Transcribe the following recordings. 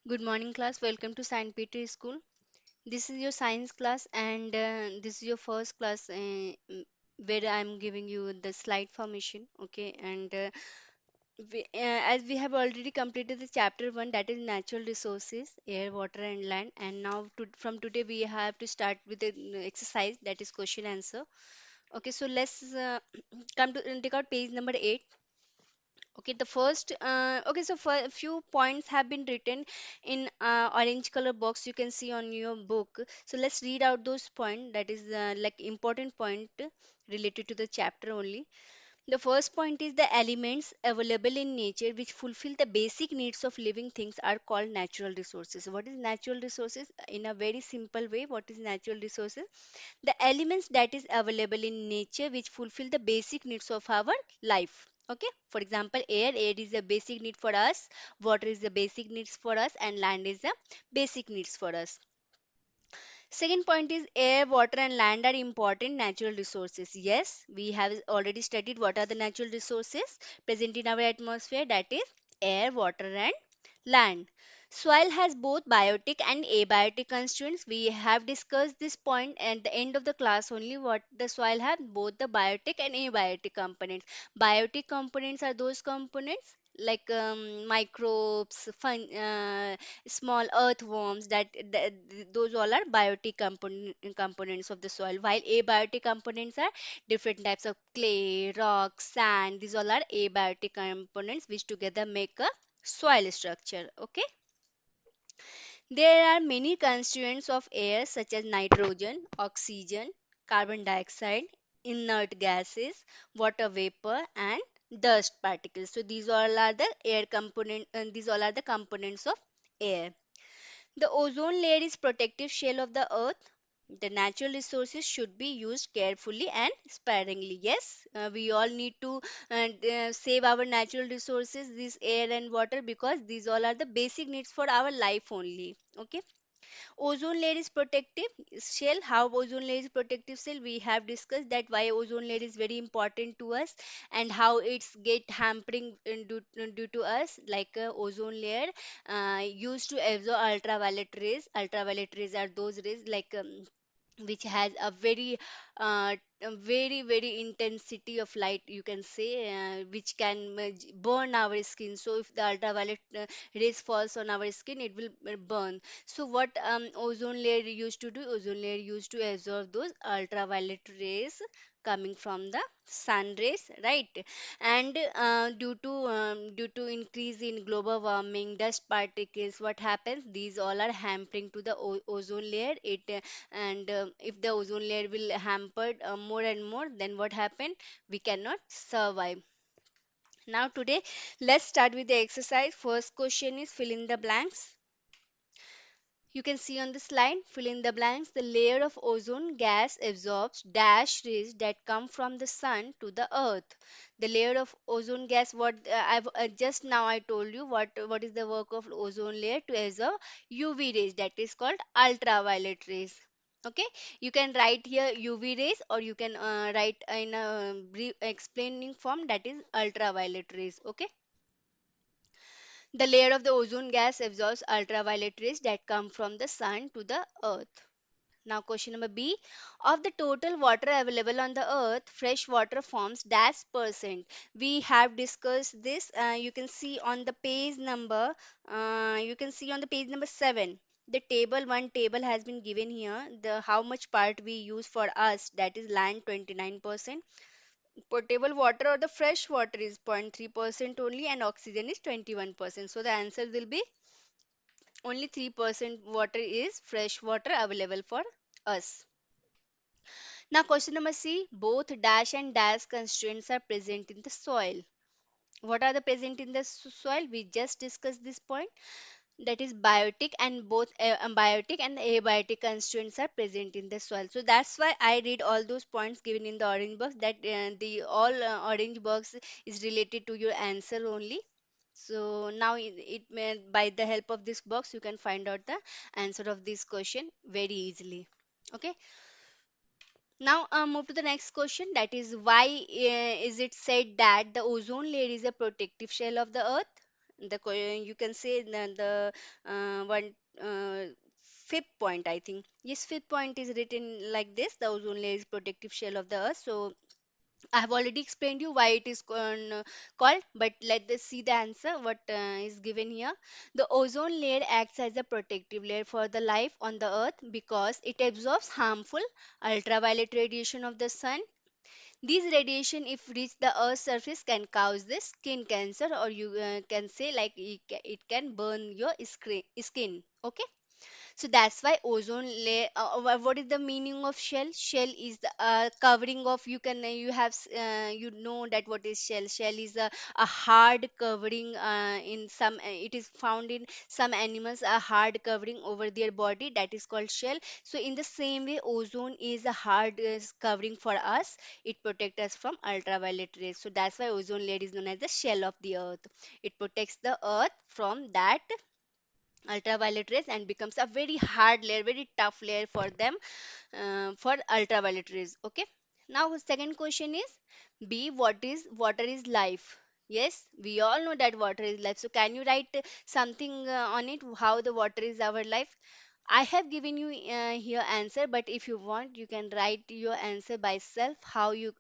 Good morning, class. Welcome to St. Peter School. This is your science class, and this is your first class where I'm giving you the slide formation. Okay, and as we have already completed the chapter one, that is natural resources, air, water, and land. And now, from today, we have to start with the exercise that is question answer. Okay, so let's come to take out page number 8. Okay, the first, so for a few points have been written in orange color box you can see on your book. So let's read out those points that is like important point related to the chapter only. The first point is the elements available in nature which fulfill the basic needs of living things are called natural resources. What is natural resources? In a very simple way, what is natural resources? The elements that is available in nature which fulfill the basic needs of our life. Okay, for example, air is a basic need for us, water is the basic needs for us, and land is the basic needs for us. Second point is air, water, and land are important natural resources. Yes, we have already studied what are the natural resources present in our atmosphere, that is air, water, and land. Soil has both biotic and abiotic constituents. We have discussed this point at the end of the class only. What the soil have both the biotic and abiotic components. Biotic components are those components like microbes, small earthworms those all are biotic components of the soil, while abiotic components are different types of clay, rock, sand. These all are abiotic components which together make a soil structure. Okay, there are many constituents of air such as nitrogen, oxygen, carbon dioxide, inert gases, water vapor, and dust particles. So these all are the air component and these all are the components of air. The ozone layer is protective shell of the earth. The natural resources should be used carefully and sparingly. Yes, we all need to save our natural resources, this air and water, because these all are the basic needs for our life only. Okay. Ozone layer is protective shell. How ozone layer is protective shell? We have discussed that why ozone layer is very important to us and how it's get hampering due to us. Like ozone layer used to absorb ultraviolet rays. Ultraviolet rays are those rays like which has a very intensity of light, you can say, which can burn our skin. So if the ultraviolet rays falls on our skin, it will burn. So what ozone layer used to do? Ozone layer used to absorb those ultraviolet rays coming from the sun rays, right? And due to increase in global warming, dust particles, what happens? These all are hampering to the ozone layer. And if the ozone layer will hampered more and more, then what happen? We cannot survive. Now today, let's start with the exercise. First question is fill in the blanks. You can see on the slide, fill in the blanks. The layer of ozone gas absorbs dash rays that come from the sun to the earth. The layer of ozone gas, what I've just now I told you what is the work of ozone layer to absorb UV rays, that is called ultraviolet rays. Okay, you can write here UV rays, or you can write in a brief explaining form, that is ultraviolet rays. Okay, the layer of the ozone gas absorbs ultraviolet rays that come from the sun to the earth. Now, question number B. Of the total water available on the earth, fresh water forms dash percent. We have discussed this. You can see on the page number. You can see on the page number 7. The table, one table has been given here. The how much part we use for us, that is land 29%. Potable water or the fresh water is 0.3% only, and oxygen is 21%. So the answer will be only 3% water is fresh water available for us. Now, question number C. Both dash and dash constraints are present in the soil. What are the present in the soil? We just discussed this point. That is biotic, and both biotic and abiotic constituents are present in the soil. So that's why I read all those points given in the orange box. That the all orange box is related to your answer only. So now it may, by the help of this box, you can find out the answer of this question very easily. Okay. Now, move to the next question. That is, why is it said that the ozone layer is a protective shell of the earth? You can say the one fifth point, I think. Yes, fifth point is written like this: the ozone layer is protective shell of the earth. So I have already explained you why it is called, but let us see the answer. What is given here? The ozone layer acts as a protective layer for the life on the earth because it absorbs harmful ultraviolet radiation of the sun. These radiation, if reach the earth's surface, can cause the skin cancer, or you can say like it can burn your skin. Okay, so that's why ozone layer. What is the meaning of shell? Shell is the covering of. You can you know that what is shell. Shell is a hard covering. In some, it is found in some animals. A hard covering over their body, that is called shell. So in the same way, ozone is a hard covering for us. It protects us from ultraviolet rays. So that's why ozone layer is known as the shell of the earth. It protects the earth from that ultraviolet rays and becomes a very hard layer, very tough layer for them, for ultraviolet rays. Okay, now second question is b, what is water is life? Yes, we all know that water is life. So can you write something on it, how the water is our life? I have given you here answer, but if you want, you can write your answer by self. How you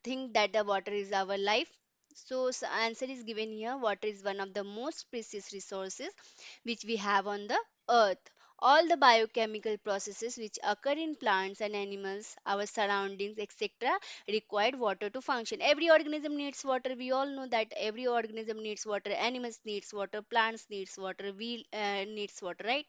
think that the water is our life. So, answer is given here. Water is one of the most precious resources which we have on the earth. All the biochemical processes which occur in plants and animals, our surroundings, etc., required water to function. Every organism needs water. We all know that every organism needs water. Animals needs water. Plants needs water. We needs water, right?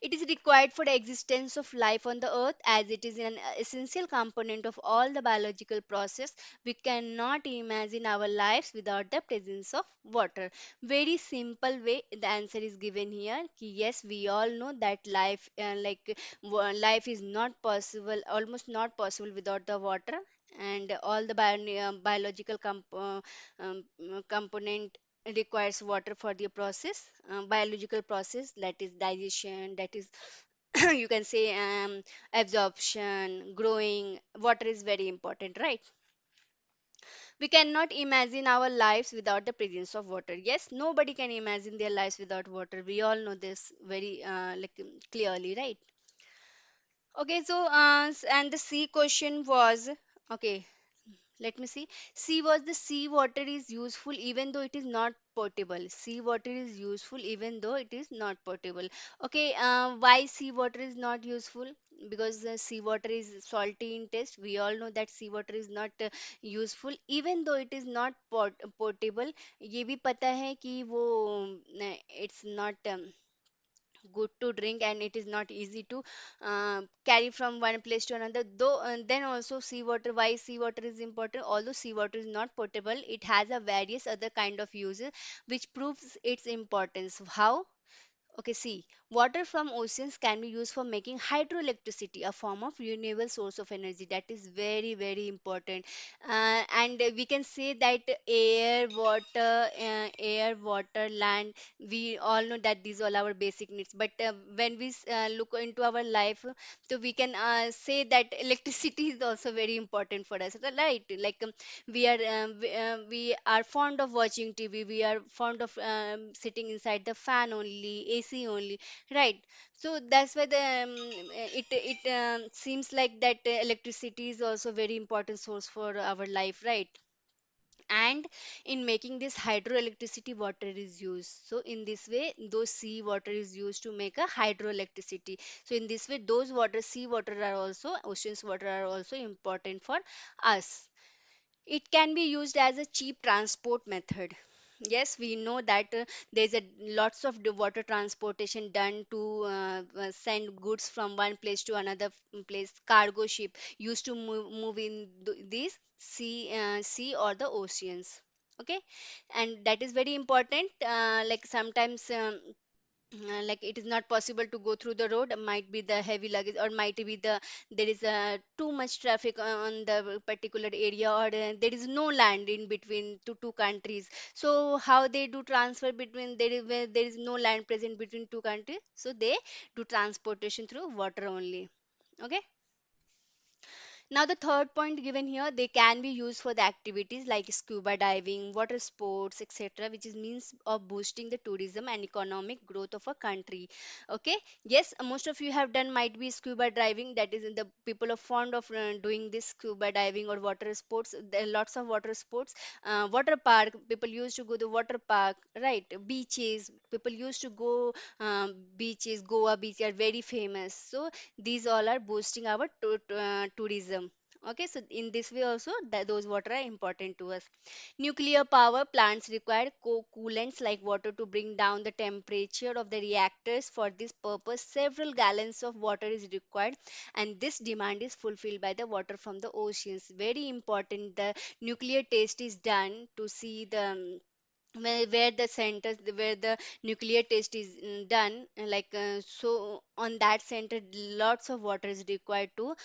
It is required for the existence of life on the earth as it is an essential component of all the biological process. We cannot imagine our lives without the presence of water. Very simple way the answer is given here. Ki yes, we all know that life is not possible, almost not possible without the water, and all the biological component requires water for the process, biological process, that is digestion, that is you can say absorption, growing. Water is very important, right? We cannot imagine our lives without the presence of water. Yes, nobody can imagine their lives without water. We all know this very clearly, right? Okay, so and the C question was, okay, let me see. Sea was the sea water is useful even though it is not potable. Sea water is useful even though it is not potable. Okay, why sea water is not useful? Because sea water is salty in taste. We all know that sea water is not useful even though it is not potable. ये भी पता है कि वो it's not good to drink, and it is not easy to carry from one place to another. Though then also seawater, why seawater is important? Although seawater is not potable, it has a various other kind of uses which proves its importance. How? Okay, see, water from oceans can be used for making hydroelectricity, a form of renewable source of energy. That is very, very important. And we can say that air, water, land, we all know that these are our basic needs. But when we look into our life, so we can say that electricity is also very important for us, right? Like we are fond of watching TV. We are fond of sitting inside the fan only, AC only, right? So that's why it seems like that electricity is also very important source for our life, right? And in making this hydroelectricity, water is used. So in this way, those sea water is used to make a hydroelectricity. So in this way, those water, sea water are also, oceans water are also important for us. It can be used as a cheap transport method. Yes, we know that there's a lots of the water transportation done to send goods from one place to another place. Cargo ship used to move in these sea or the oceans. Okay, and that is very important. Like sometimes. Like it is not possible to go through the road, might be the heavy luggage, or might be there is too much traffic on the particular area, or there is no land in between two countries. So how they do transfer between, there is where there is no land present between two countries, so they do transportation through water only. Okay, Now, the third point given here, they can be used for the activities like scuba diving, water sports, etc., which is means of boosting the tourism and economic growth of a country. Okay, yes, most of you have done might be scuba diving. That is, the people are fond of doing this scuba diving or water sports. There are lots of water sports. Water park, people used to go to water park, right? Beaches, people used to go beaches. Goa beach are very famous. So these all are boosting our tourism. Okay, so in this way also those water are important to us. Nuclear power plants require coolants like water to bring down the temperature of the reactors. For this purpose, several gallons of water is required, and this demand is fulfilled by the water from the oceans. Very important. The nuclear test is done to see the where the centers where the nuclear test is so on that center lots of water is required to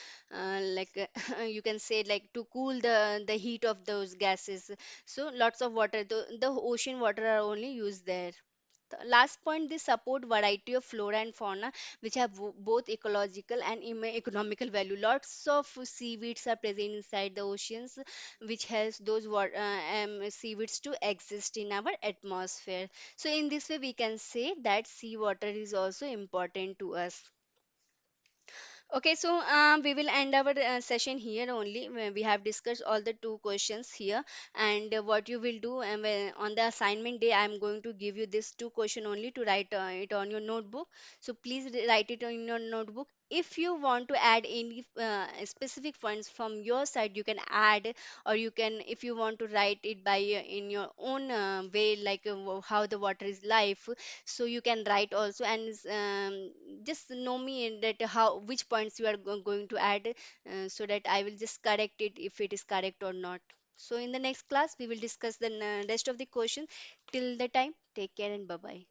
you can say like to cool the heat of those gases. So lots of water, the ocean water are only used there. The last point, they support variety of flora and fauna which have both ecological and economical value. Lots of seaweeds are present inside the oceans, which helps those seaweeds to exist in our atmosphere. So in this way, we can say that seawater is also important to us. Okay, so we will end our session here only. Where we have discussed all the two questions here, and what you will do on the assignment day, I am going to give you this two question only to write it on your notebook. So please write it on your notebook. If you want to add any specific points from your side, you can add, or you can, if you want to write it by in your own way, like how the water is life, so you can write also. And just know me in that how which points you are going to add, so that I will just correct it if it is correct or not. So in the next class we will discuss the rest of the question. Till the time, take care and bye bye.